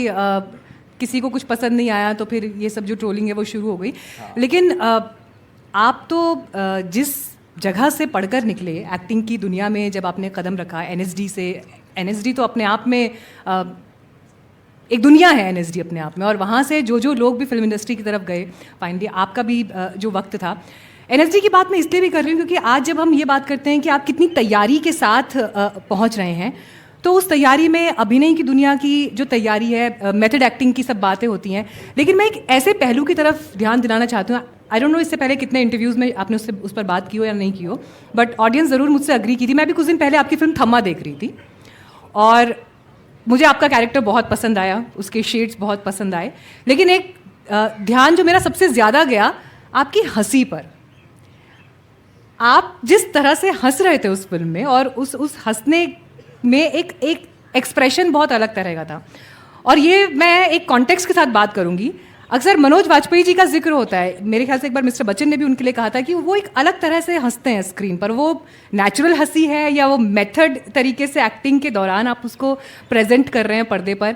किसी को कुछ पसंद नहीं आया तो फिर ये सब जो ट्रोलिंग है वो शुरू हो गई। लेकिन आप तो जिस जगह से पढ़कर निकले एक्टिंग की दुनिया में, जब आपने कदम रखा एनएसडी से, एनएसडी तो अपने आप में एक दुनिया है एनएसडी अपने आप में, और वहाँ से जो लोग भी फिल्म इंडस्ट्री की तरफ गए, फाइनली आपका भी जो वक्त था। एनएसडी की बात मैं इसलिए भी कर रही हूँ क्योंकि आज जब हम ये बात करते हैं कि आप कितनी तैयारी के साथ पहुँच रहे हैं, तो उस तैयारी में अभिनय की दुनिया की जो तैयारी है, मेथड एक्टिंग की सब बातें होती हैं, लेकिन मैं एक ऐसे पहलू की तरफ ध्यान दिलाना चाहती हूँ। आई डोंट नो इससे पहले कितने इंटरव्यूज़ में आपने उस पर बात की हो या नहीं की हो, बट ऑडियंस ज़रूर मुझसे अग्री की थी। मैं भी कुछ दिन पहले आपकी फिल्म थम्मा देख रही थी और मुझे आपका कैरेक्टर बहुत पसंद आया, उसके शेड्स बहुत पसंद आए, लेकिन एक ध्यान जो मेरा सबसे ज़्यादा गया आपकी हंसी पर। आप जिस तरह से हंस रहे थे उस फिल्म में, और उस हंसने में एक एक्सप्रेशन बहुत अलग तरह का था। और ये मैं एक कॉन्टेक्स्ट के साथ बात करूंगी। अक्सर मनोज वाजपेयी जी का जिक्र होता है, मेरे ख्याल से एक बार मिस्टर बच्चन ने भी उनके लिए कहा था कि वो एक अलग तरह से हंसते हैं स्क्रीन पर। वो नेचुरल हंसी है या वो मेथड तरीके से एक्टिंग के दौरान आप उसको प्रेजेंट कर रहे हैं पर्दे पर,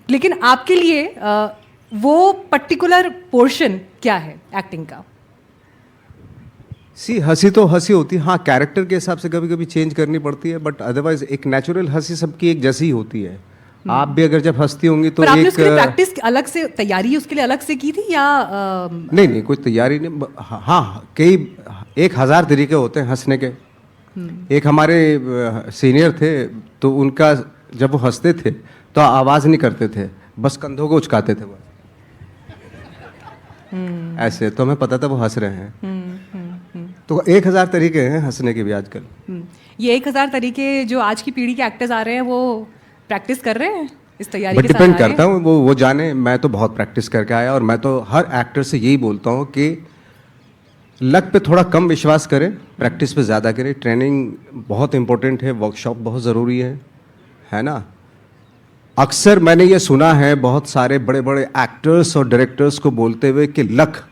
लेकिन आपके लिए वो पर्टिकुलर पोर्शन क्या है एक्टिंग का? हंसी तो हंसी होती है, हाँ कैरेक्टर के हिसाब से कभी कभी चेंज करनी पड़ती है, बट अदरवाइज एक नेचुरल हंसी सबकी एक जैसी ही होती है। आप भी अगर जब हंसती होंगी तो आपने उसके लिए प्रैक्टिस अलग से, तैयारी उसके लिए अलग से की थी या नहीं कोई तैयारी नहीं। हाँ कई 1000 तरीके होते हैं हंसने के। एक हमारे सीनियर थे तो उनका जब वो हंसते थे तो आवाज़ नहीं करते थे, बस कंधों को उचकाते थे वो ऐसे, तो हमें पता था वो हंस रहे हैं। तो 1000 तरीके हैं हंसने के भी आजकल। ये 1000 तरीके जो आज की पीढ़ी के एक्टर्स आ रहे हैं वो प्रैक्टिस कर रहे हैं इस तैयारी के साथ? डिपेंड करता हूँ, वो जाने। मैं तो बहुत प्रैक्टिस करके आया, और मैं तो हर एक्टर से यही बोलता हूँ कि लक पे थोड़ा कम विश्वास करें, प्रैक्टिस पे ज़्यादा करें। ट्रेनिंग बहुत इंपॉर्टेंट है, वर्कशॉप बहुत ज़रूरी है ना। अक्सर मैंने ये सुना है बहुत सारे बड़े बड़े एक्टर्स और डायरेक्टर्स को बोलते हुए कि लक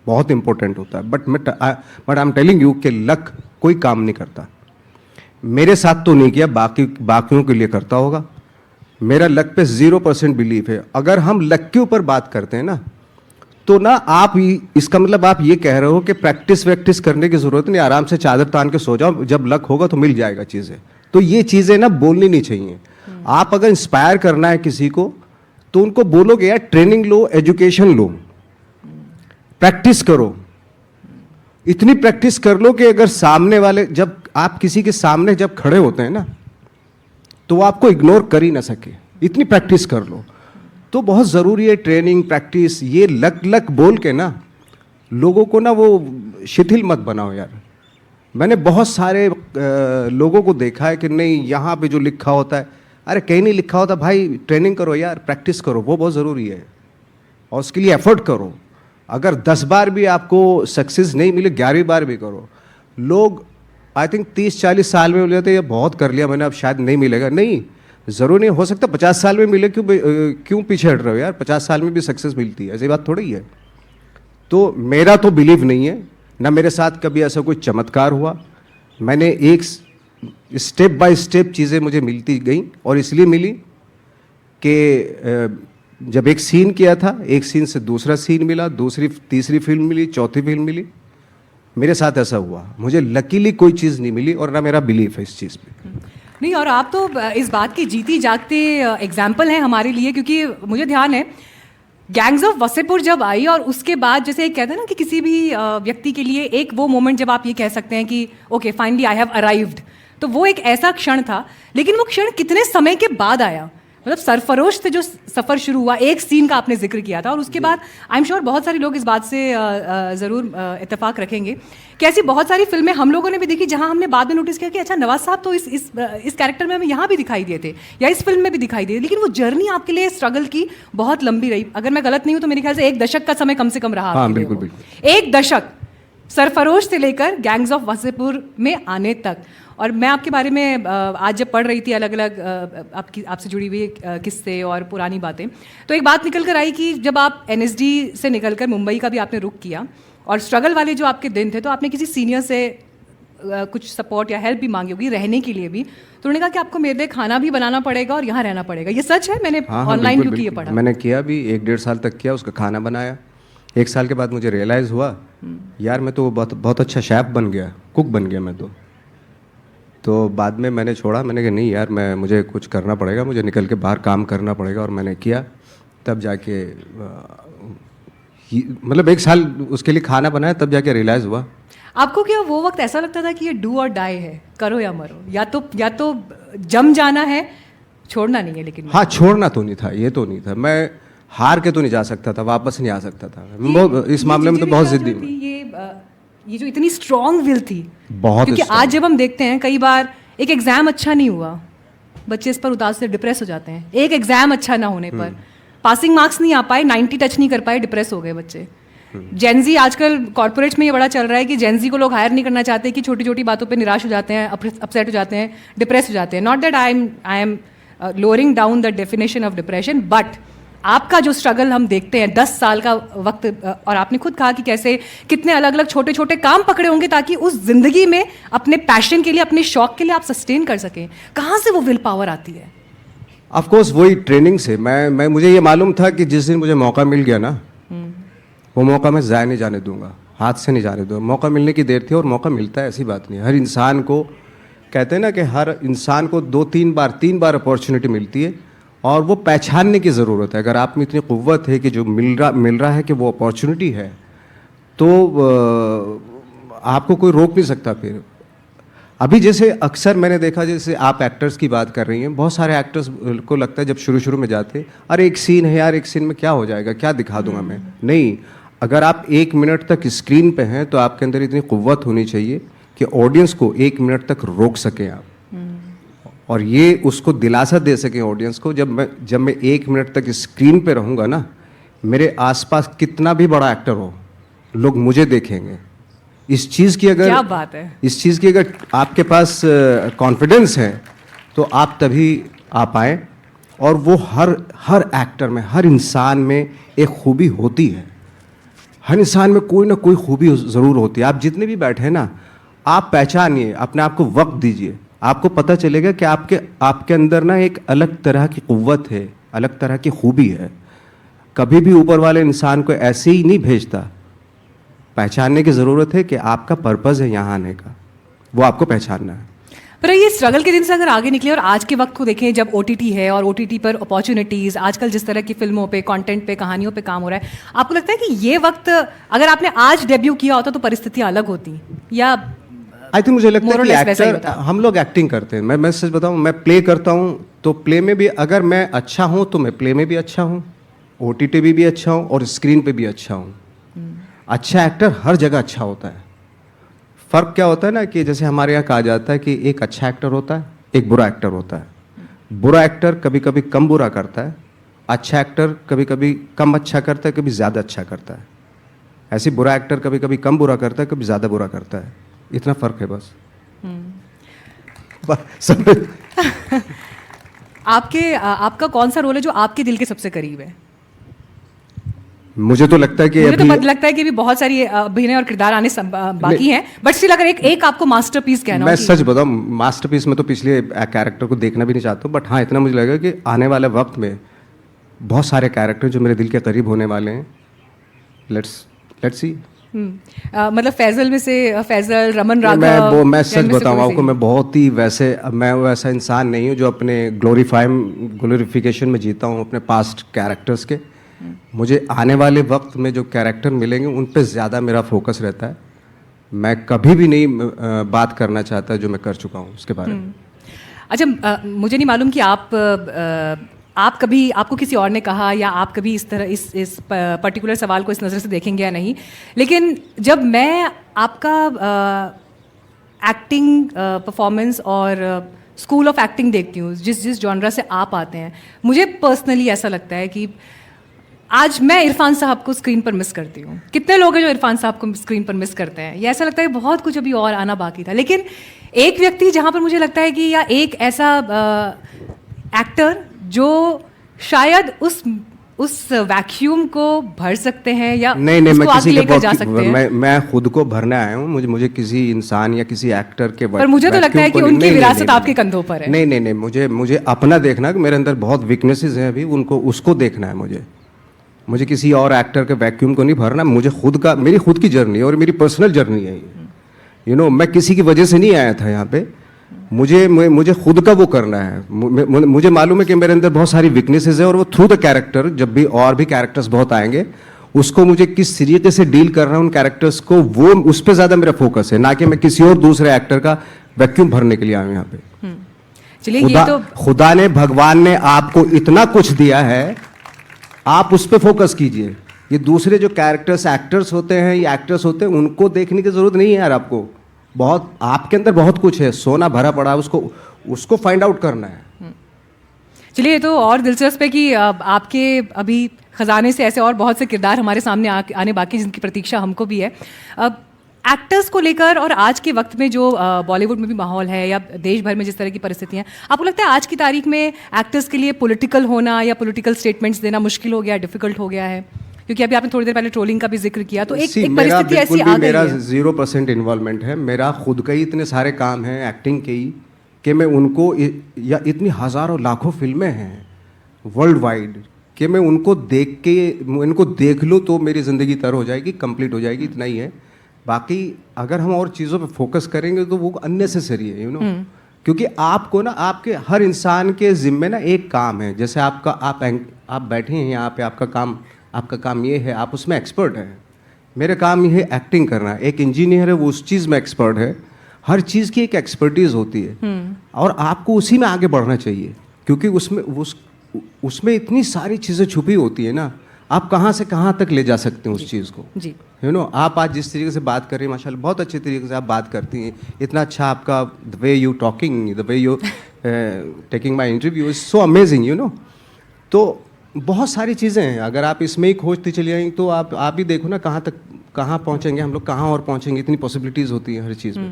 बहुत इंपॉर्टेंट होता है, but I am telling you कि लक कोई काम नहीं करता। मेरे साथ तो नहीं किया, बाकियों के लिए करता होगा। मेरा लक पे 0% बिलीव है। अगर हम लक के ऊपर बात करते हैं ना, तो ना आप इसका मतलब आप ये कह रहे हो कि प्रैक्टिस वैक्टिस करने की जरूरत नहीं, आराम से चादर तान के सो जाओ, जब लक होगा तो मिल जाएगा चीज़ें। तो ये चीज़ें ना बोलनी नहीं चाहिए। आप अगर इंस्पायर करना है किसी को तो उनको बोलोगे यार ट्रेनिंग लो, एजुकेशन लो, प्रैक्टिस करो। इतनी प्रैक्टिस कर लो कि अगर सामने वाले, जब आप किसी के सामने जब खड़े होते हैं ना, तो वो आपको इग्नोर कर ही ना सके, इतनी प्रैक्टिस कर लो। तो बहुत ज़रूरी है ट्रेनिंग, प्रैक्टिस। ये लक बोल के ना लोगों को ना वो शिथिल मत बनाओ यार। मैंने बहुत सारे लोगों को देखा है कि नहीं यहाँ पे जो लिखा होता है, अरे कहीं नहीं लिखा होता भाई, ट्रेनिंग करो यार, प्रैक्टिस करो, वो बहुत ज़रूरी है, और उसके लिए एफर्ट करो। अगर 10 बार भी आपको सक्सेस नहीं मिले, 11वीं बार भी करो। लोग आई थिंक 30-40 साल में बोले थे ये बहुत कर लिया मैंने, अब शायद नहीं मिलेगा। नहीं, ज़रूर नहीं हो सकता 50 साल में मिले, क्यों पीछे हट रहे हो यार? 50 साल में भी सक्सेस मिलती है, ऐसी बात थोड़ी है। तो मेरा तो बिलीव नहीं है, ना मेरे साथ कभी ऐसा कोई चमत्कार हुआ। मैंने एक स्टेप बाय स्टेप चीज़ें मुझे मिलती गई, और इसलिए मिली कि जब एक सीन किया था, एक सीन से दूसरा सीन मिला, दूसरी तीसरी फिल्म मिली, चौथी फिल्म मिली। मेरे साथ ऐसा हुआ। मुझे लकीली कोई चीज़ नहीं मिली, और ना मेरा बिलीफ है इस चीज़ पे। नहीं, और आप तो इस बात की जीती जागती एग्जाम्पल हैं हमारे लिए, क्योंकि मुझे ध्यान है गैंग्स ऑफ वसेपुर जब आई, और उसके बाद जैसे एक कहते हैं ना कि किसी भी व्यक्ति के लिए एक वो मोमेंट जब आप ये कह सकते हैं कि okay finally I have arrived, तो वो एक ऐसा क्षण था। लेकिन वो क्षण कितने समय के बाद आया? मतलब सरफरोश से जो सफ़र शुरू हुआ, एक सीन का आपने जिक्र किया था, और उसके बाद आई एम श्योर बहुत सारे लोग इस बात से ज़रूर इत्तेफाक रखेंगे कि ऐसी बहुत सारी फिल्में हम लोगों ने भी देखी जहां हमने बाद में नोटिस किया कि अच्छा नवाज साहब तो इस कैरेक्टर में हमें यहाँ भी दिखाई दिए थे, या इस फिल्म में भी दिखाई दिए, लेकिन वो जर्नी आपके लिए स्ट्रगल की बहुत लंबी रही। अगर मैं गलत नहीं हूँ तो मेरे ख्याल से 1 दशक का समय कम से कम रहा। हाँ, बिल्कुल। 1 दशक, सरफरोश से लेकर गैंग्स ऑफ वसेपुर में आने तक। और मैं आपके बारे में आज जब पढ़ रही थी अलग अलग आपसे जुड़ी हुई किस्से और पुरानी बातें, तो एक बात निकल कर आई कि जब आप एनएसडी से निकलकर मुंबई का भी आपने रुख किया, और स्ट्रगल वाले जो आपके दिन थे, तो आपने किसी सीनियर से कुछ सपोर्ट या हेल्प भी मांगी होगी रहने के लिए भी, तो उन्होंने कहा कि आपको मेरे लिए खाना भी बनाना पड़ेगा और यहाँ रहना पड़ेगा। ये सच है? मैंने हाँ, ऑनलाइन बिल्कुल, क्योंकि ये बिल्कुल। पढ़ा। मैंने किया भी 1-1.5 साल तक किया, उसका खाना बनाया। 1 साल के बाद मुझे रियलाइज़ हुआ यार मैं तो बहुत बहुत अच्छा शेफ़ बन गया, कुक बन गया मैं तो बाद में मैंने छोड़ा। मैंने कहा नहीं यार मुझे कुछ करना पड़ेगा, मुझे निकल के बाहर काम करना पड़ेगा, और मैंने किया। तब जाके मतलब 1 साल उसके लिए खाना बनाया, तब जाके रियलाइज़ हुआ। आपको क्या वो वक्त ऐसा लगता था कि ये डू और डाई है, करो या मरो, या तो जम जाना है, छोड़ना नहीं है? लेकिन हाँ, छोड़ना तो नहीं था, ये तो नहीं था। मैं हार के तो नहीं जा सकता था, वापस नहीं आ सकता था। इस मामले में तो बहुत जिद्दी हूँ। ये जो इतनी स्ट्रॉन्ग विल थी, बहुत क्योंकि strong। आज जब हम देखते हैं कई बार एक एग्जाम अच्छा नहीं हुआ, बच्चे इस पर उदास से डिप्रेस हो जाते हैं। एक एग्जाम अच्छा ना होने पर, पासिंग मार्क्स नहीं आ पाए, 90 टच नहीं कर पाए, डिप्रेस हो गए बच्चे। जेनजी आजकल कॉर्पोरेट्स में ये बड़ा चल रहा है कि जेनजी को लोग हायर नहीं करना चाहते, कि छोटी छोटी बातों पे निराश हो जाते हैं, अपसेट हो जाते हैं, डिप्रेस हो जाते हैं। Not that I am lowering down the definition of depression, but आपका जो स्ट्रगल हम देखते हैं 10 साल का वक्त, और आपने खुद कहा कि कैसे कितने अलग अलग छोटे छोटे काम पकड़े होंगे ताकि उस जिंदगी में अपने पैशन के लिए, अपने शौक के लिए आप सस्टेन कर सकें। कहाँ से वो विल पावर आती है? ऑफ कोर्स वही ट्रेनिंग से। मैं मुझे ये मालूम था कि जिस दिन मुझे मौका मिल गया ना, वो मौका मैं ज़ाया नहीं जाने दूंगा, हाथ से नहीं जाने दूंगा। मौका मिलने की देर थी, और मौका मिलता है, ऐसी बात नहीं। हर इंसान को, कहते हैं ना कि हर इंसान को 2-3 बार 3 बार अपॉर्चुनिटी मिलती है, और वो पहचानने की ज़रूरत है। अगर आप में इतनी क़ुव्वत है कि जो मिल रहा है कि वो अपॉर्चुनिटी है, तो आपको कोई रोक नहीं सकता। फिर अभी जैसे अक्सर मैंने देखा, जैसे आप एक्टर्स की बात कर रही हैं, बहुत सारे एक्टर्स को लगता है जब शुरू में जाते, अरे एक सीन है यार, एक सीन में क्या हो जाएगा, क्या दिखा दूंगा मैं। नहीं, अगर आप 1 मिनट तक स्क्रीन पे हैं तो आपके अंदर इतनी क़ुव्वत होनी चाहिए कि ऑडियंस को 1 मिनट तक रोक सकें आप, और ये उसको दिलासा दे सकें ऑडियंस को। जब मैं 1 मिनट तक स्क्रीन पे रहूँगा ना, मेरे आसपास कितना भी बड़ा एक्टर हो, लोग मुझे देखेंगे। इस चीज़ की अगर, क्या बात है, इस चीज़ की अगर आपके पास कॉन्फिडेंस है तो आप तभी आ पाएँ। और वो हर एक्टर में, हर इंसान में एक खूबी होती है। हर इंसान में कोई ना कोई खूबी ज़रूर होती है। आप जितने भी बैठे हैं ना, आप पहचानिए, अपने आप को वक्त दीजिए, आपको पता चलेगा कि आपके अंदर ना एक अलग तरह की क़ुव्वत है, अलग तरह की खूबी है। कभी भी ऊपर वाले इंसान को ऐसे ही नहीं भेजता। पहचानने की ज़रूरत है कि आपका पर्पज़ है यहाँ आने का, वो आपको पहचानना है। पर ये स्ट्रगल के दिन से अगर आगे निकले और आज के वक्त को देखें, जब OTT है और OTT पर अपॉर्चुनिटीज़, आजकल जिस तरह की फिल्मों पे, कंटेंट पे, कहानियों पे काम हो रहा है, आपको लगता है कि ये वक्त अगर आपने आज डेब्यू किया होता तो परिस्थितियाँ अलग होती? या आई थिंक मुझे लगता है कि वैसा ही एक्टर, होता? हम लोग एक्टिंग करते हैं। मैं सच बताऊँ, मैं प्ले करता हूँ, तो प्ले में भी अगर मैं अच्छा हूँ तो मैं प्ले में भी अच्छा हूँ, OTT पे भी अच्छा हूँ, और स्क्रीन पे भी अच्छा हूँ। अच्छा एक्टर हर जगह अच्छा होता है। फ़र्क क्या होता है ना, कि जैसे हमारे यहाँ कहा जाता है कि एक अच्छा एक्टर होता है, एक बुरा एक्टर होता है। बुरा एक्टर कभी कभी कम बुरा करता है, अच्छा एक्टर कभी कभी कम अच्छा करता है, कभी ज़्यादा अच्छा करता है। ऐसे बुरा एक्टर कभी कभी कम बुरा करता है, कभी ज़्यादा बुरा करता है। इतना फ़र्क है बस। आपका कौन सा रोल है जो आपके दिल के सबसे करीब है? मुझे तो लगता है कि मुझे तो लगता है कि भी बहुत सारी अभिनय और किरदार आने बाकी हैं, बट स्टिल अगर एक आपको मास्टरपीस कहना हो मैं सच बताऊं, मास्टरपीस में तो पिछले कैरेक्टर को देखना भी नहीं चाहता हूं, बट हाँ इतना मुझे लगेगा कि आने वाले वक्त में बहुत सारे कैरेक्टर जो मेरे दिल के करीब होने वाले हैं। Let's see. मतलब फैजल में से फैजल, रमन राघव, मैं सच बताऊं आपको, मैं बहुत ही मैं वैसा इंसान नहीं हूं जो अपने ग्लोरिफिकेशन में जीता हूं अपने पास्ट कैरेक्टर्स के। मुझे आने वाले वक्त में जो कैरेक्टर मिलेंगे उन पे ज़्यादा मेरा फोकस रहता है। मैं कभी भी नहीं बात करना चाहता जो मैं कर चुका हूँ उसके बारे में। अच्छा, मुझे नहीं मालूम कि आप कभी, आपको किसी और ने कहा या आप कभी इस तरह इस पर्टिकुलर सवाल को इस नज़र से देखेंगे या नहीं, लेकिन जब मैं आपका एक्टिंग परफॉर्मेंस और स्कूल ऑफ एक्टिंग देखती हूँ, जिस जॉनरा से आप आते हैं, मुझे पर्सनली ऐसा लगता है कि आज मैं इरफान साहब को स्क्रीन पर मिस करती हूँ। कितने लोग हैं जो इरफान साहब को स्क्रीन पर मिस करते हैं? ये ऐसा लगता है कि बहुत कुछ अभी और आना बाकी था। लेकिन एक व्यक्ति जहाँ पर मुझे लगता है कि, या एक ऐसा एक्टर जो शायद उस उस वैक्यूम को भर सकते हैं या नहीं नहीं, मैं उसको आगे किसी के लेकर जा सकते हैं? मैं खुद को भरने आया हूँ। मुझे किसी इंसान या किसी एक्टर के पर मुझे तो लगता है कि उनकी विरासत आपके कंधों पर है। नहीं नहीं नहीं, मुझे अपना देखना कि मेरे अंदर बहुत वीकनेसेस हैं अभी, उनको उसको देखना है मुझे किसी और एक्टर के वैक्यूम को नहीं भरना। मुझे मेरी खुद की जर्नी है और मेरी पर्सनल जर्नी है ये। मैं किसी की वजह से नहीं आया था यहाँ पे। मुझे खुद का वो करना है। मुझे मालूम है कि मेरे अंदर बहुत सारी वीकनेसेस है और वो थ्रू द कैरेक्टर, जब भी और भी कैरेक्टर्स बहुत आएंगे, उसको मुझे किस तरीके से डील करना है उन कैरेक्टर्स को, वो उस पर ज़्यादा मेरा फोकस है, ना कि मैं किसी और दूसरे एक्टर का वैक्यूम भरने के लिए आया हूँ यहाँ पे। चलिए, ये तो खुदा ने, भगवान ने आपको इतना कुछ दिया है, आप उस पर फोकस कीजिए। ये दूसरे जो कैरेक्टर्स, एक्टर्स होते हैं या एक्टर्स होते हैं, उनको देखने की जरूरत नहीं है यार। बहुत आपके अंदर बहुत कुछ है, सोना भरा पड़ा है, उसको फाइंड आउट करना है। चलिए, ये तो और दिलचस्प है कि आपके अभी खजाने से ऐसे और बहुत से किरदार हमारे सामने आने बाकी, जिनकी प्रतीक्षा हमको भी है। एक्टर्स को लेकर और आज के वक्त में जो बॉलीवुड में भी माहौल है या देश भर में जिस तरह की परिस्थितियां, आपको लगता है आज की तारीख में एक्टर्स के लिए पॉलिटिकल होना या पॉलिटिकल स्टेटमेंट्स देना मुश्किल हो गया, डिफिकल्ट हो गया है? क्योंकि अभी आपने थोड़ी देर पहले ट्रोलिंग का भी जिक्र किया, तो एक परिस्थिति ऐसी आ गई है। मेरा 0% इन्वॉल्वमेंट है। मेरा खुद का ही इतने सारे काम हैं एक्टिंग के ही, कि मैं उनको, या इतनी हज़ारों लाखों फिल्में हैं वर्ल्ड वाइड, कि मैं उनको देख लूँ तो मेरी ज़िंदगी तर हो जाएगी, कंप्लीट हो जाएगी, इतना ही है। बाकी अगर हम और चीज़ों पे फोकस करेंगे तो वो अननेसेसरी है, क्योंकि आपको ना, आपके हर इंसान के ज़िम्मे ना एक काम है। जैसे आप बैठे हैं यहाँ पे, आपका काम ये है, आप उसमें एक्सपर्ट हैं। मेरा काम ये है एक्टिंग करना। एक इंजीनियर है, वो उस चीज़ में एक्सपर्ट है। हर चीज़ की एक एक्सपर्टीज होती है और आपको उसी में आगे बढ़ना चाहिए, क्योंकि उसमें इतनी सारी चीज़ें छुपी होती है ना, आप कहाँ से कहाँ तक ले जा सकते हैं उस चीज़ को। जी, आप आज जिस तरीके से बात कर रही हैं, माशाल्लाह बहुत अच्छे तरीके से आप बात करती हैं। इतना अच्छा आपका the way you talking, the way you taking my interview is so amazing. तो बहुत सारी चीज़ें हैं। अगर आप इसमें ही खोजती चली जाएंगी तो आप ही देखो ना कहाँ पहुँचेंगे हम लोग, कहाँ और पहुँचेंगे। इतनी पॉसिबिलिटीज़ होती हैं हर चीज़ में।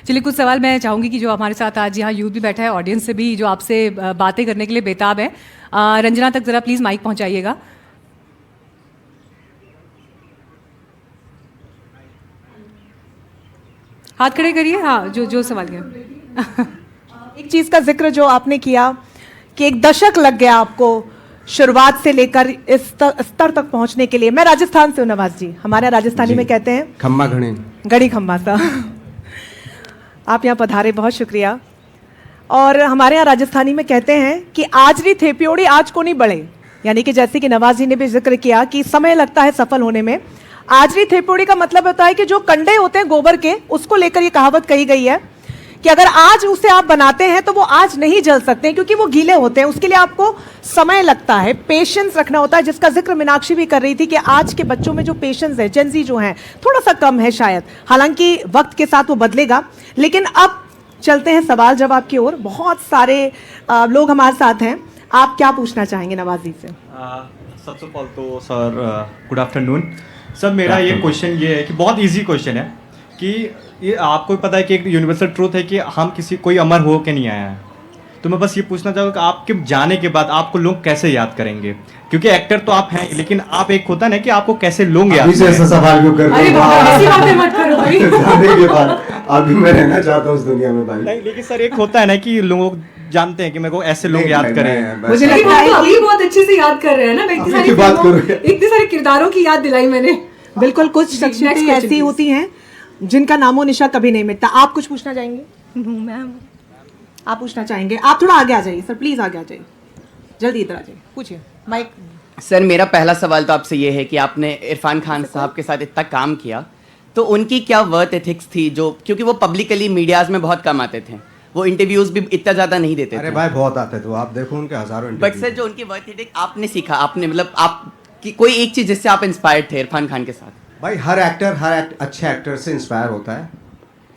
चलिए, कुछ सवाल मैं चाहूँगी कि जो हमारे साथ आज यहाँ यूथ भी बैठा है, ऑडियंस से भी जो आपसे बातें करने के लिए बेताब है। रंजना तक ज़रा प्लीज़ माइक पहुँचाइएगा। हाथ खड़े करिए। हाँ, जो सवाल किया। एक चीज़ का जिक्र जो आपने किया कि 1 दशक लग गया आपको शुरुआत से लेकर इस स्तर तक पहुंचने के लिए। मैं राजस्थान से हूँ नवाज जी, हमारे यहाँ राजस्थानी में कहते हैं खम्मा घड़ी, गड़ी खम्मा सा। आप यहाँ पधारे, बहुत शुक्रिया। और हमारे यहाँ राजस्थानी में कहते हैं कि आज री थेपियोड़ी आज को नहीं बढ़े, यानी कि जैसे कि नवाज जी ने भी जिक्र किया कि समय लगता है सफल होने में। आज री थेपियोड़ी का मतलब होता है कि जो कंडे होते हैं गोबर के, उसको लेकर ये कहावत कही गई है कि अगर आज उसे आप बनाते हैं तो वो आज नहीं जल सकते, क्योंकि वो गीले होते हैं। उसके लिए आपको समय लगता है, पेशेंस रखना होता है, जिसका जिक्र मीनाक्षी भी कर रही थी कि आज के बच्चों में जो पेशेंस है, जेनजी जो है, थोड़ा सा कम है शायद। हालांकि वक्त के साथ वो बदलेगा। लेकिन अब चलते हैं सवाल जवाब की ओर। बहुत सारे लोग हमारे साथ हैं। आप क्या पूछना चाहेंगे नवाजी से? सबसे पहले तो सर गुड आफ्टरनून सर। मेरा ये क्वेश्चन ये है कि बहुत इजी क्वेश्चन है कि ये आपको पता है कि एक यूनिवर्सल ट्रूथ है कि हम कोई अमर हो के नहीं आया है। तो मैं बस ये पूछना चाहूँगा कि आपके जाने के बाद आपको लोग कैसे याद करेंगे? क्योंकि एक्टर तो आप हैं, लेकिन आप एक होता है ना कि आपको कैसे लोग याद करें। ऐसा सवाल क्यों कर रहे हो? ऐसी बातें मत करो भाई। जाने के बाद अभी मैं रहना चाहता हूँ उस दुनिया में भाई। नहीं, लेकिन सर एक होता है ना कि लोग जानते हैं कि मेरे को ऐसे लोग याद करें। मुझे लगता है अभी बहुत अच्छे से याद कर रहे हैं ना, इतने सारे किरदारों की याद दिलाई मैंने। बिल्कुल, कुछ शख्सियतें ऐसी होती हैं जिनका नामो निशा कभी नहीं मिटता। आप कुछ पूछना चाहेंगे? मैम, आप पूछना चाहेंगे? आप थोड़ा आगे आ जाइए सर, प्लीज आगे आ जाइए, जल्दी इधर आ जाइए, पूछिए। माइक। सर, मेरा पहला सवाल तो आपसे ये है कि आपने इरफान खान साहब के साथ इतना काम किया, तो उनकी क्या वर्क एथिक्स थी, जो क्योंकि वो पब्लिकली मीडियाज में बहुत कम आते थे, वो इंटरव्यूज भी इतना ज्यादा नहीं देते थे। अरे भाई बहुत आते थे, आप देखो उनके हजारों बट सर, जो उनकी वर्क एथिक आपने सीखा, आपने मतलब आप की कोई एक चीज जिससे आप इंस्पायर्ड थे इरफान खान के साथ? भाई हर एक्टर अच्छे एक्टर से इंस्पायर होता है।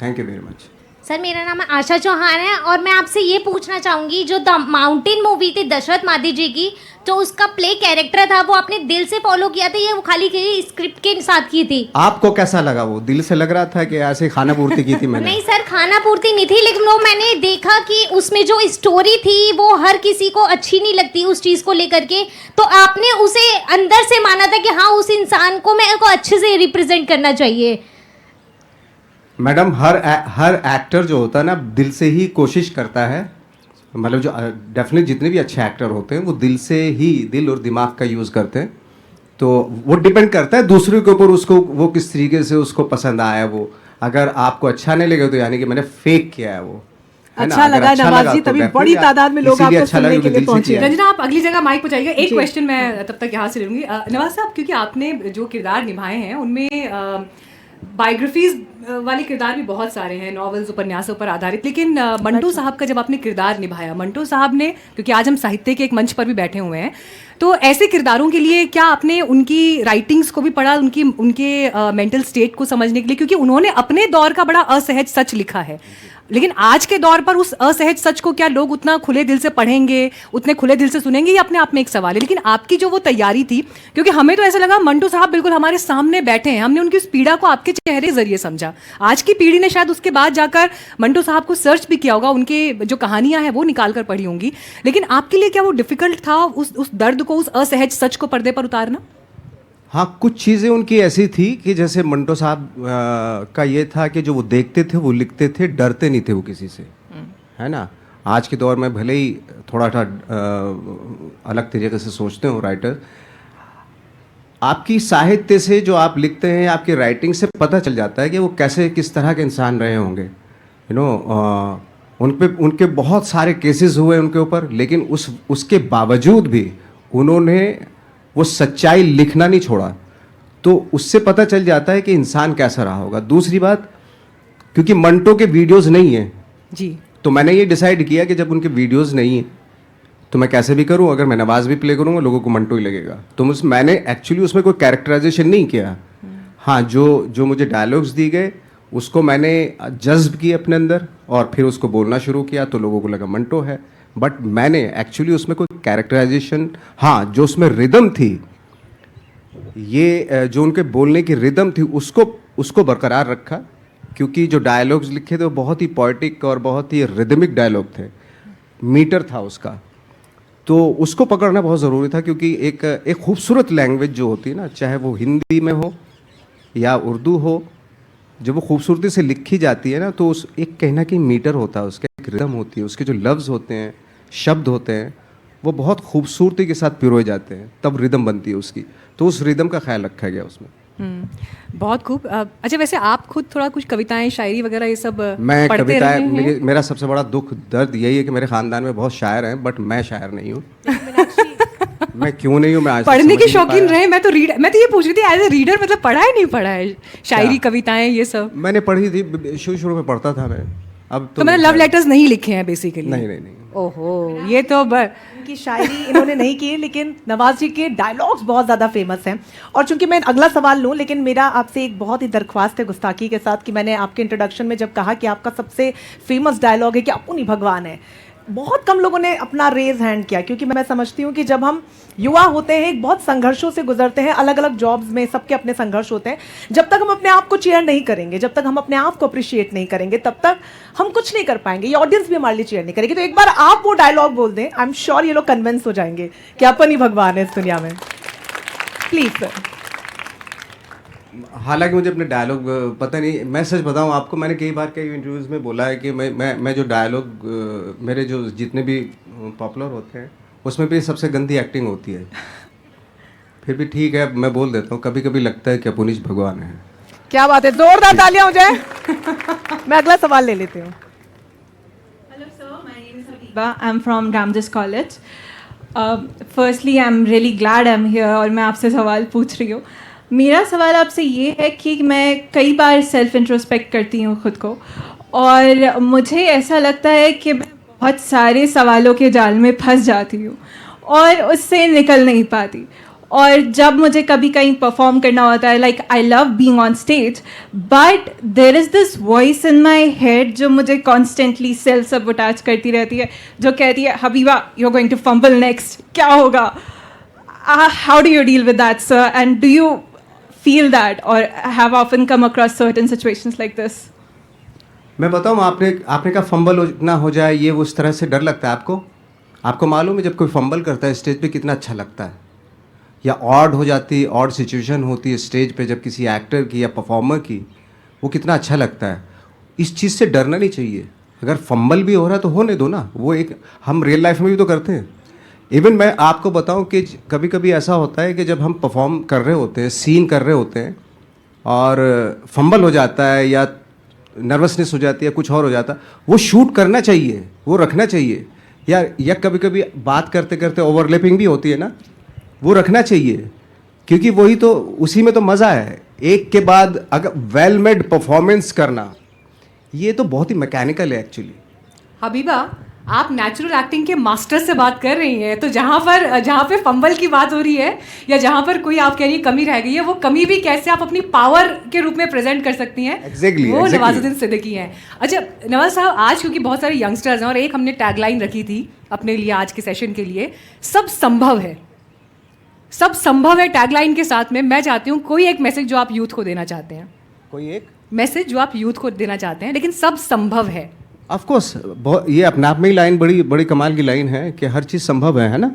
Thank you very much. Sir मेरा नाम आशा चौहान है और मैं आपसे ये पूछना चाहूँगी, जो द माउंटेन मूवी थी दशरथ मादी जी की, जो उसका प्ले कैरेक्टर था वो आपने दिल से फॉलो किया था या वो खाली स्क्रिप्ट के साथ की थी? आपको कैसा लगा? वो दिल से लग रहा था कि ऐसे खाना पूर्ति की थी मैंने? नहीं सर, खाना पूर्ति नहीं थी, लेकिन वो मैंने देखा कि उसमें जो स्टोरी थी वो हर किसी को अच्छी नहीं लगती उस चीज़ को लेकर के, तो आपने उसे अंदर से माना था कि हाँ उस इंसान को मेरे को अच्छे से रिप्रेजेंट करना चाहिए। मैडम, हर एक्टर जो होता है ना दिल से ही कोशिश करता है, मतलब जो डेफिनेटली जितने भी अच्छे एक्टर होते हैं वो दिल से ही, दिल और दिमाग का यूज़ करते हैं। तो वो डिपेंड करता है दूसरे के ऊपर, उसको वो किस तरीके से उसको पसंद आया। वो अगर आपको अच्छा नहीं लगे तो यानी कि मैंने फेक किया है वो, है ना? अच्छा अगर लगा नवाज जी, तो तभी definitely बड़ी तादाद में लोग इसीलिए आपको अच्छा सुनने लगा के तो लिए दिल से पहुंचे किया है। रंजना, आप अगली जगह माइक पर जाइएगा। एक क्वेश्चन मैं तब तक यहाँ से ले लूँगी। नवाज साहब, क्योंकि आपने जो किरदार निभाए हैं उनमें बायोग्राफीज वाले किरदार भी बहुत सारे हैं, नॉवेल्स उपन्यासों पर आधारित, लेकिन मंटो साहब का जब आपने किरदार निभाया, मंटो साहब ने, क्योंकि आज हम साहित्य के एक मंच पर भी बैठे हुए हैं, तो ऐसे किरदारों के लिए क्या आपने उनकी राइटिंग्स को भी पढ़ा, उनके मेंटल स्टेट को समझने के लिए? क्योंकि उन्होंने अपने दौर का बड़ा असहज सच लिखा है, लेकिन आज के दौर पर उस असहज सच को क्या लोग उतना खुले दिल से पढ़ेंगे, उतने खुले दिल से सुनेंगे, ये अपने आप में एक सवाल है। लेकिन आपकी जो वो तैयारी थी, क्योंकि हमें तो ऐसा लगा मंटो साहब बिल्कुल हमारे सामने बैठे हैं, हमने उनकी उस पीड़ा को आपके चेहरे के जरिए समझा। आज की पीढ़ी ने शायद उसके बाद जाकर मंटो साहब को सर्च भी किया होगा, उनके जो कहानियां हैं वो निकाल कर पढ़ी होंगी, लेकिन आपके लिए क्या वो डिफिकल्ट था उस दर्द को, उस असहज सच को पर्दे पर उतारना? हाँ, कुछ चीज़ें उनकी ऐसी थी कि जैसे मंटो साहब का ये था कि जो वो देखते थे वो लिखते थे, डरते नहीं थे वो किसी से, है ना? आज के दौर में भले ही थोड़ा अलग तरीके से सोचते हो राइटर, आपकी साहित्य से जो आप लिखते हैं, आपकी राइटिंग से पता चल जाता है कि वो कैसे, किस तरह के इंसान रहे होंगे। उनके बहुत सारे केसेस हुए उनके ऊपर, लेकिन उसके बावजूद भी उन्होंने वो सच्चाई लिखना नहीं छोड़ा। तो उससे पता चल जाता है कि इंसान कैसा रहा होगा। दूसरी बात, क्योंकि मंटो के वीडियोस नहीं है जी, तो मैंने ये डिसाइड किया कि जब उनके वीडियोस नहीं है तो मैं कैसे भी करूं, अगर मैं नवाज भी प्ले करूंगा लोगों को मंटो ही लगेगा। तो मैंने एक्चुअली उसमें कोई कैरेक्टराइजेशन नहीं किया। हाँ, जो मुझे डायलॉग्स दिए गए उसको मैंने जज्ब किया अपने अंदर और फिर उसको बोलना शुरू किया, तो लोगों को लगा मंटो है। बट मैंने एक्चुअली उसमें कोई कैरेक्टराइजेशन, हाँ जो उसमें रिदम थी, ये जो उनके बोलने की रिदम थी उसको बरकरार रखा, क्योंकि जो डायलॉग्स लिखे थे वो बहुत ही पोएटिक और बहुत ही रिदमिक डायलॉग थे, मीटर था उसका, तो उसको पकड़ना बहुत ज़रूरी था। क्योंकि एक खूबसूरत लैंग्वेज जो होती है ना, चाहे वो हिंदी में हो या उर्दू हो, जब वो खूबसूरती से लिखी जाती है ना, तो उस एक कहीं ना कहीं मीटर होता है, उसके एक रिदम होती है, उसके जो लफ्ज़ होते हैं, शब्द होते हैं, वो बहुत खूबसूरती के साथ पिरोए जाते हैं, तब रिदम बनती है उसकी। तो उस रिदम का ख्याल रखा गया उसमें। बहुत खूब। अच्छा, वैसे आप खुद थोड़ा कुछ कविताएं, शायरी वगैरह ये सब मैं पढ़ते रहे हैं? मेरा सबसे बड़ा दुख दर्द यही है कि मेरे खानदान में बहुत शायर हैं, बट मैं शायर नहीं हूँ। मैं क्यों नहीं हूँ, मैं आज तक पढ़ने समझ के नहीं शौकीन पाया। रहे? मैं तो ये पूछ रही थी, एज ए रीडर, मतलब पढ़ा है नहीं पढ़ा है शायरी, कविताएं ये सब? मैंने पढ़ी थी, शुरू में पढ़ता था मैं। अब तो मैंने लव लेटर्स नहीं लिखे हैं बेसिकली? नहीं। ओहो, ये तो इनकी शायरी इन्होंने नहीं की, लेकिन नवाज जी के डायलॉग्स बहुत ज़्यादा फेमस हैं। और चूंकि मैं अगला सवाल लूँ, लेकिन मेरा आपसे एक बहुत ही दरख्वास्त है गुस्ताखी के साथ, कि मैंने आपके इंट्रोडक्शन में जब कहा कि आपका सबसे फेमस डायलॉग है कि अपन ही भगवान है, बहुत कम लोगों ने अपना रेज हैंड किया, क्योंकि मैं समझती हूँ कि जब हम युवा होते हैं, एक बहुत संघर्षों से गुजरते हैं, अलग अलग जॉब्स में सबके अपने संघर्ष होते हैं। जब तक हम अपने आप को चेयर नहीं करेंगे, जब तक हम अपने आप को अप्रिशिएट नहीं करेंगे, तब तक हम कुछ नहीं कर पाएंगे, ये ऑडियंस भी हमारे लिए चेयर नहीं करेगी। तो एक बार आप वो डायलॉग बोल दें, आई एम श्योर ये लोग कन्विंस हो जाएंगे कि अपन ही भगवान है इस दुनिया में। Please sir. हालांकि मुझे अपने डायलॉग पता नहीं, मैं सच बताऊं आपको, मैंने कई बार कई इंटरव्यूज़ में बोला है कि मैं जो डायलॉग, मेरे जो जितने भी पॉपुलर होते हैं उसमें भी सबसे गंदी एक्टिंग होती है। फिर भी ठीक है, मैं बोल देता हूँ, कभी कभी लगता है कि अपुनीश भगवान है। क्या बात है, जोरदार तालियां हो जाए। मैं अगला सवाल ले लेती हूँ। Hello sir, my name is Habiba. I'm from Ramjas College. Firstly, I'm really glad I'm here और मैं आपसे सवाल पूछ रही हूँ। मेरा सवाल आपसे ये है कि मैं कई बार सेल्फ इंट्रोस्पेक्ट करती हूँ खुद को, और मुझे ऐसा लगता है कि मैं बहुत सारे सवालों के जाल में फंस जाती हूँ और उससे निकल नहीं पाती। और जब मुझे कभी कहीं परफॉर्म करना होता है, like I love being on stage, but there is this voice in my head जो मुझे कॉन्स्टेंटली सेल्फ सबोटाज करती रहती है, जो कहती है Habiba you are going to fumble next, क्या होगा? How do you deal with that sir, and do you feel that or have often come across certain situations like this? मैं बताऊँ, आपने कहा फंबल ना हो जाए, ये उस तरह से डर लगता है आपको मालूम है जब कोई फंबल करता है स्टेज पे कितना अच्छा लगता है, या ऑड हो जाती है, ऑड सिचुएशन होती है स्टेज पे जब किसी एक्टर की या परफॉर्मर की, वो कितना अच्छा लगता है। इस चीज़ से डरना नहीं चाहिए। अगर फंबल भी हो रहा है तो होने दो ना, वो एक हम रियल लाइफ में भी तो करते हैं। इवन मैं आपको बताऊं कि कभी कभी ऐसा होता है कि जब हम परफॉर्म कर रहे होते हैं, सीन कर रहे होते हैं, और फंबल हो जाता है या नर्वसनेस हो जाती है, कुछ और हो जाता है, वो शूट करना चाहिए, वो रखना चाहिए। या कभी कभी बात करते करते ओवरलैपिंग भी होती है ना, वो रखना चाहिए, क्योंकि वही तो, उसी में तो मज़ा है। एक के बाद अगर वेल मेड परफॉर्मेंस करना, ये तो बहुत ही मैकेनिकल है एक्चुअली। हबीबा, आप नेचुरल एक्टिंग के मास्टर से बात कर रही हैं, तो जहाँ पे फंबल की बात हो रही है या जहाँ पर कोई आप कह रही है कमी रह गई है, वो कमी भी कैसे आप अपनी पावर के रूप में प्रेजेंट कर सकती हैं? वो नवाजुद्दीन सिद्दीकी हैं। अच्छा नवाज साहब, आज क्योंकि बहुत सारे यंगस्टर्स हैं और एक हमने टैगलाइन रखी थी अपने लिए आज के सेशन के लिए, सब संभव है, सब संभव है टैगलाइन के साथ में मैं चाहती हूँ कोई एक मैसेज जो आप यूथ को देना चाहते हैं, कोई एक मैसेज जो आप यूथ को देना चाहते हैं, लेकिन सब संभव है। ऑफ कोर्स, ये अपने आप में ही लाइन बड़ी बड़ी कमाल की लाइन है कि हर चीज़ संभव है ना,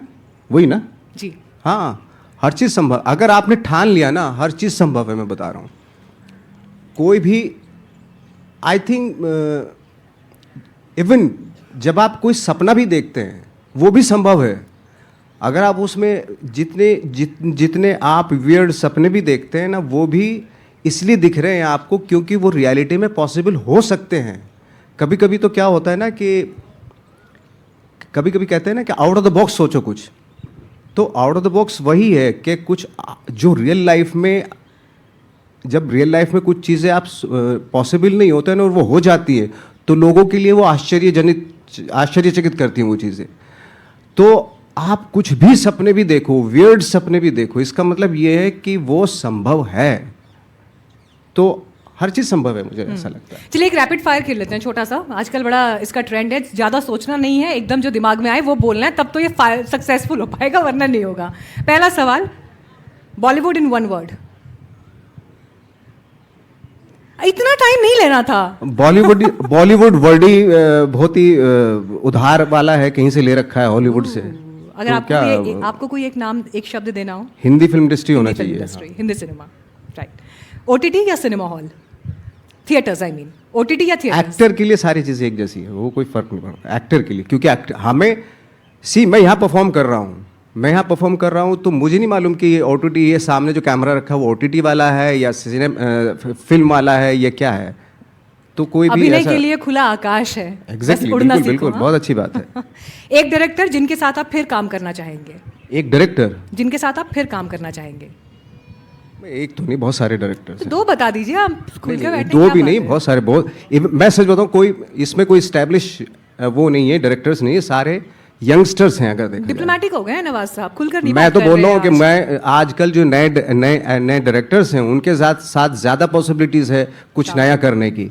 वही ना जी। हाँ, हर चीज़ संभव, अगर आपने ठान लिया ना हर चीज़ संभव है। मैं बता रहा हूँ, कोई भी, आई थिंक इवन जब आप कोई सपना भी देखते हैं वो भी संभव है। अगर आप उसमें जितने आप वियर्ड सपने भी देखते हैं ना, वो भी इसलिए दिख रहे हैं आपको क्योंकि वो रियलिटी में पॉसिबल हो सकते हैं। कभी कभी तो क्या होता है ना कि कभी कभी कहते हैं ना कि आउट ऑफ द बॉक्स सोचो कुछ, तो आउट ऑफ द बॉक्स वही है कि कुछ जो रियल लाइफ में, जब रियल लाइफ में कुछ चीज़ें आप पॉसिबल नहीं होते हैं ना और वो हो जाती है, तो लोगों के लिए वो आश्चर्यचकित करती हैं वो चीज़ें। तो आप कुछ भी सपने भी देखो, वियर्ड सपने भी देखो, इसका मतलब ये है कि वो संभव है। तो हर चीज़ संभव है, मुझे ऐसा लगता है। चलिए एक रैपिड फायर खेल लेते हैं छोटा सा, आजकल बड़ा इसका ट्रेंड है, ज़्यादा सोचना नहीं है, एकदम जो दिमाग में आए वो बोलना है, तब तो ये सक्सेसफुल हो पाएगा, वरना नहीं होगा। पहला सवाल, बॉलीवुड इन वन वर्ड। इतना टाइम नहीं लेना था। बॉलीवुड वर्ड ही बहुत ही उधार वाला है, कहीं से ले रखा है हॉलीवुड से। अगर आपको कोई एक नाम, एक शब्द देना हो, हिंदी फिल्म इंडस्ट्री होना चाहिए। Hindi cinema, right. ओटीटी या cinema hall, theatres, I mean OTT या थिएटर्स? एक्टर के लिए सारी चीज़ें एक जैसी है, वो कोई फर्क नहीं पड़ता एक्टर के लिए, क्योंकि हमें मैं यहाँ परफॉर्म कर रहा हूँ, तो मुझे नहीं मालूम कि ये ओटीटी, ये सामने जो कैमरा रखा है वो ओटीटी वाला है या फिल्म वाला है या क्या है। तो कोई भी अभिनय के लिए खुला आकाश है। एग्जैक्टली, बिल्कुल, बहुत अच्छी बात है। एक डायरेक्टर जिनके साथ आप फिर काम करना चाहेंगे? एक डायरेक्टर जिनके साथ आप फिर काम करना चाहेंगे? एक तो नहीं, बहुत सारे डायरेक्टर्स हैं। दो बता दीजिए, आप खुल के बैठे। दो भी नहीं, बहुत सारे, बहुत। मैं सच बताऊं, कोई इसमें कोई स्टैब्लिश वो नहीं है, डायरेक्टर्स नहीं है, सारे यंगस्टर्स हैं। अगर देखा डिप्लोमेटिक हो गए हैं नवाज साहब, खुलकर नहीं मैं तो बोल रहा हूँ कि मैं आजकल जो नए डायरेक्टर्स हैं उनके साथ ज़्यादा पॉसिबिलिटीज़ है कुछ नया करने की।